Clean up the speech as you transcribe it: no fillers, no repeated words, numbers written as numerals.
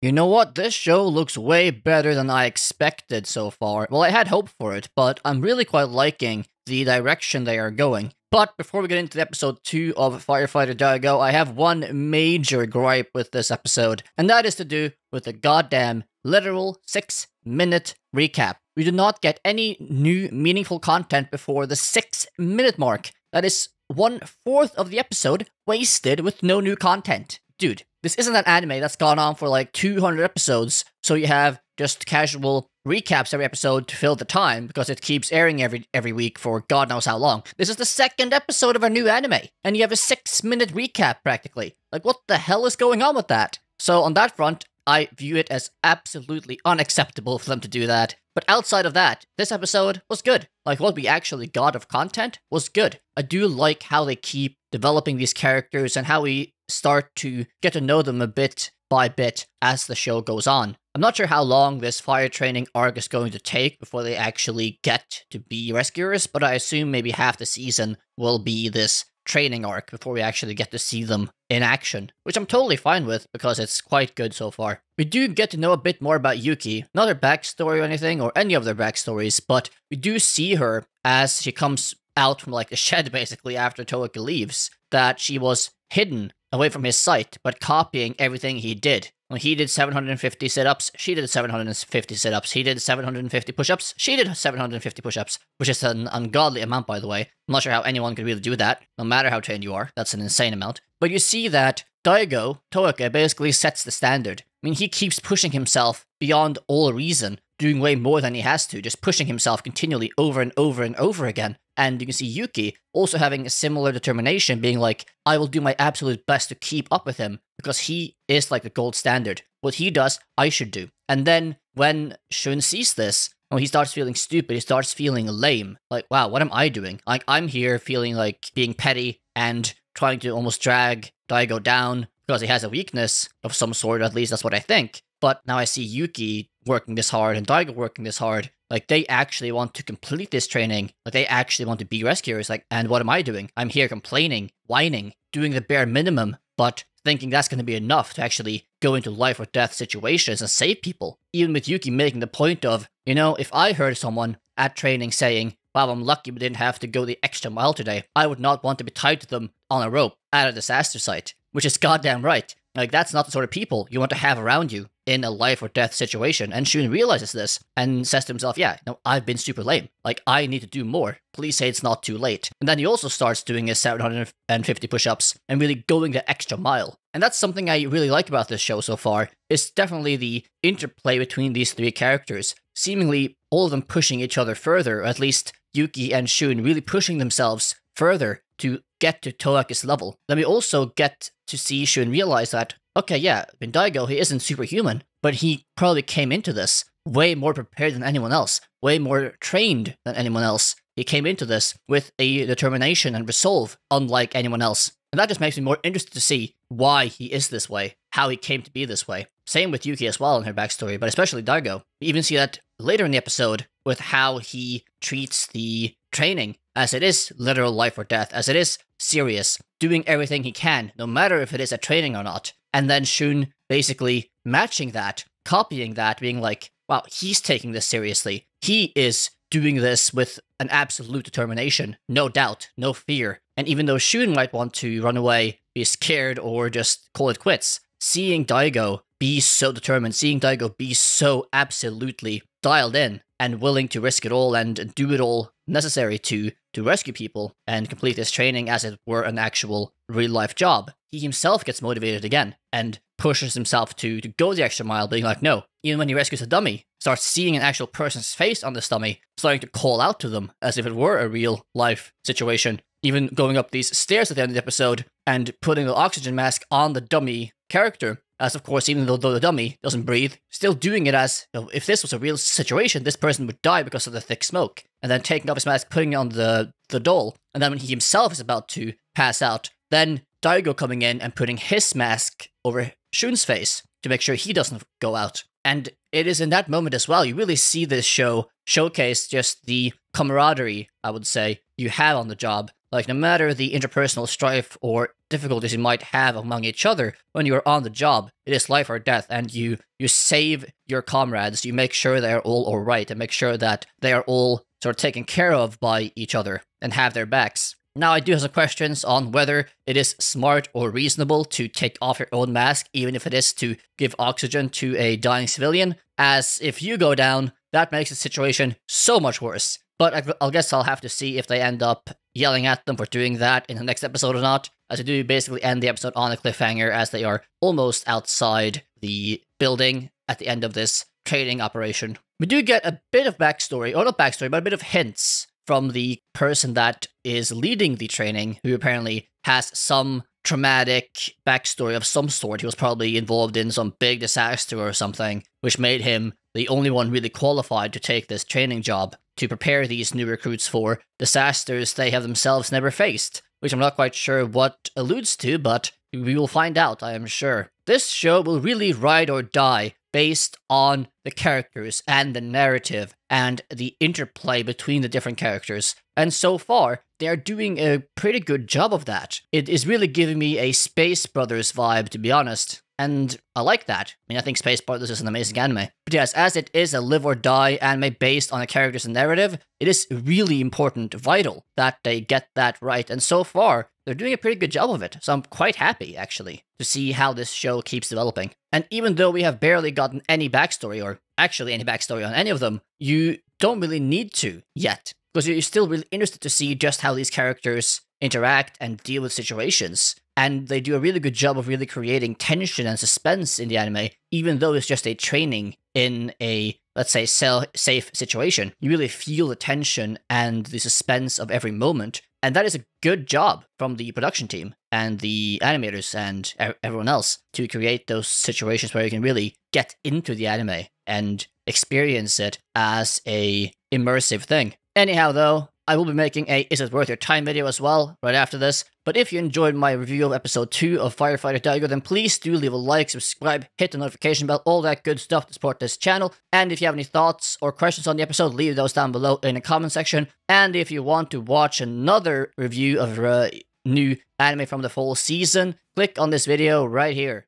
You know what? This show looks way better than I expected so far. Well, I had hope for it, but I'm really quite liking the direction they are going. But before we get into episode 2 of Firefighter Daigo, I have one major gripe with this episode, and that is to do with the goddamn literal 6-minute recap. We do not get any new meaningful content before the 6-minute mark. That is 1/4 of the episode wasted with no new content. Dude, this isn't an anime that's gone on for like 200 episodes, so you have just casual recaps every episode to fill the time, because it keeps airing every week for God knows how long. This is the 2nd episode of a new anime, and you have a 6-minute recap practically. Like, what the hell is going on with that? So on that front, I view it as absolutely unacceptable for them to do that. But outside of that, this episode was good. Like, what we actually got of content was good. I do like how they keep developing these characters and how we start to get to know them a bit by bit as the show goes on. I'm not sure how long this fire training arc is going to take before they actually get to be rescuers, but I assume maybe half the season will be this training arc before we actually get to see them in action, which I'm totally fine with because it's quite good so far. We do get to know a bit more about Yuki, not her backstory or anything, or any of their backstories, but we do see her as she comes out from like the shed basically after Toaki leaves, that she was hidden away from his sight, but copying everything he did. When he did 750 sit-ups, she did 750 sit-ups. He did 750 push-ups, she did 750 push-ups, which is an ungodly amount, by the way. I'm not sure how anyone could really do that, no matter how trained you are. That's an insane amount. But you see that Daigo, Toaki, basically sets the standard. I mean, he keeps pushing himself beyond all reason, doing way more than he has to, just pushing himself continually over and over and over again. And you can see Yuki also having a similar determination, being like, I will do my absolute best to keep up with him, because he is like the gold standard. What he does, I should do. And then when Shun sees this, when he starts feeling stupid, he starts feeling lame. Like, wow, what am I doing? Like, I'm here feeling like being petty and trying to almost drag Daigo down because he has a weakness of some sort, at least that's what I think. But now I see Yuki working this hard and Daigo working this hard. Like, they actually want to complete this training. Like, they actually want to be rescuers. Like, and what am I doing? I'm here complaining, whining, doing the bare minimum, but thinking that's going to be enough to actually go into life or death situations and save people. Even with Yuki making the point of, you know, if I heard someone at training saying, wow, I'm lucky we didn't have to go the extra mile today, I would not want to be tied to them on a rope at a disaster site. Which is goddamn right. Like, that's not the sort of people you want to have around you in a life or death situation. And Shun realizes this and says to himself, yeah, no, I've been super lame. Like, I need to do more. Please say it's not too late. And then he also starts doing his 750 push-ups and really going the extra mile. And that's something I really like about this show so far. It's definitely the interplay between these three characters. Seemingly all of them pushing each other further, or at least Yuki and Shun really pushing themselves further to get to Toaki's level. Then we also get to see Shun realize that, okay, yeah, in Daigo, he isn't superhuman, but he probably came into this way more prepared than anyone else, way more trained than anyone else. He came into this with a determination and resolve unlike anyone else. And that just makes me more interested to see why he is this way, how he came to be this way. Same with Yuki as well in her backstory, but especially Daigo. We even see that later in the episode with how he treats the training, as it is literal life or death, as it is serious, doing everything he can, no matter if it is a training or not. And then Shun basically matching that, copying that, being like, wow, he's taking this seriously. He is doing this with an absolute determination, no doubt, no fear. And even though Shun might want to run away, be scared, or just call it quits, seeing Daigo be so determined, seeing Daigo be so absolutely dialed in and willing to risk it all and do it all necessary to rescue people and complete this training as it were an actual real-life job, he himself gets motivated again and pushes himself to go the extra mile, being like, no. Even when he rescues a dummy, starts seeing an actual person's face on this dummy, starting to call out to them as if it were a real-life situation. Even going up these stairs at the end of the episode and putting the oxygen mask on the dummy character, as of course, even though the dummy doesn't breathe, still doing it as, you know, if this was a real situation, this person would die because of the thick smoke. And then taking off his mask, putting it on the doll, and then when he himself is about to pass out, then Daigo coming in and putting his mask over Shun's face to make sure he doesn't go out. And it is in that moment as well, you really see this show showcase just the camaraderie, I would say, you have on the job. Like, no matter the interpersonal strife or difficulties you might have among each other when you are on the job, it is life or death, and you save your comrades, you make sure they are all alright, and make sure that they are all sort of taken care of by each other and have their backs. Now, I do have some questions on whether it is smart or reasonable to take off your own mask, even if it is to give oxygen to a dying civilian, as if you go down, that makes the situation so much worse. But I guess I'll have to see if they end up yelling at them for doing that in the next episode or not, as they do basically end the episode on a cliffhanger as they are almost outside the building at the end of this training operation. We do get a bit of backstory, or not backstory, but a bit of hints from the person that is leading the training, who apparently has some traumatic backstory of some sort. He was probably involved in some big disaster or something, which made him the only one really qualified to take this training job, to prepare these new recruits for disasters they have themselves never faced, which I'm not quite sure what alludes to, but we will find out, I am sure. This show will really ride or die based on the characters and the narrative and the interplay between the different characters. And so far, they are doing a pretty good job of that. It is really giving me a Space Brothers vibe, to be honest. And I like that. I mean, I think Space Brothers is an amazing anime. But yes, as it is a live or die anime based on the characters and narrative, it is really important, vital, that they get that right. And so far, they're doing a pretty good job of it. So I'm quite happy, actually, to see how this show keeps developing. And even though we have barely gotten any backstory, or actually any backstory on any of them, you don't really need to yet, because you're still really interested to see just how these characters interact and deal with situations. And they do a really good job of really creating tension and suspense in the anime, even though it's just a training in a, let's say, safe situation. You really feel the tension and the suspense of every moment. And that is a good job from the production team and the animators and everyone else to create those situations where you can really get into the anime and experience it as a immersive thing. Anyhow, though, I will be making a Is It Worth Your Time video as well right after this. But if you enjoyed my review of episode 2 of Firefighter Daigo, then please do leave a like, subscribe, hit the notification bell, all that good stuff to support this channel. And if you have any thoughts or questions on the episode, leave those down below in the comment section. And if you want to watch another review of new anime from the fall season, click on this video right here.